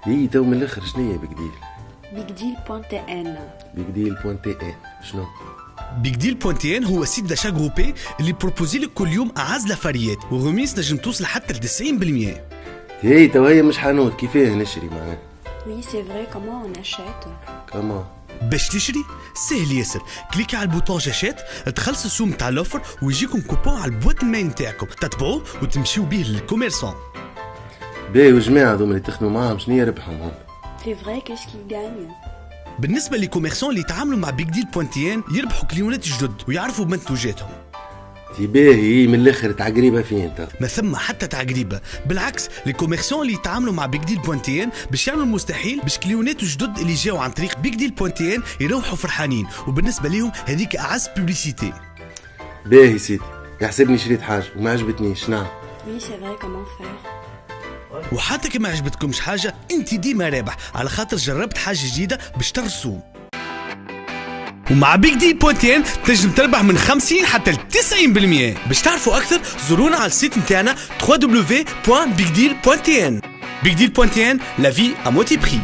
هي تو من الاخر شنو هي بيج ديل؟ بيج ديل بوان تي ان. بيج ديل بوان تي ان شنو؟ بيج ديل بوان تي ان هو سيت داشا جروبي اللي بروبوزي لك كل يوم اعز لافاريات وغميس نجم توصل حتى ل 90%. هي تو هي مش حانوت كيفاه نشري معناها؟ وي سي فري كومون اون اشيت. كمان باش تشري سهل ياسر، كليكي على البوطون جاشات، تخلص السوم تاع لوفر ويجيكم كوبون على البوات الماil نتاعكم تتبعوه وتمشيو به للكوميرسون. باهي وجماعة هذوما اللي تخدموا معاهم شنو هي ربحهم هم؟ سي فري كاش كي غاني. بالنسبه للكوميرسون اللي يتعاملوا مع بيج ديل بوان تي ان يربحوا كليونات جدد ويعرفوا بمنتوجاتهم. باهي من الاخر تعقريبه فين انت؟ ما ثم حتى تعقريبه، بالعكس الكوميرسون اللي يتعاملوا مع بيج ديل بوان تي ان باش يعملوا المستحيل باش كليونات جدد اللي جاوا عن طريق بيج ديل بوان تي ان يروحوا فرحانين، وبالنسبه لهم هذيك اعز بوبليسيتي. باهي سيدي يحسبني شريت حاجه وما عجبتنيش نعم. وي سي فري كومون فير. وحتى كي ما عجبتكمش حاجه انت ديما رابح على خاطر جربت حاجه جديده باش ترسوم. ومع بيج ديل بوان تي ان تنجم تربح من 50 حتى ل 90%. باش تعرفوا اكثر زورونا على السيت نتاعنا www.bigdeal.tn. بيج ديل بوان تي ان لا في ا موتي بري.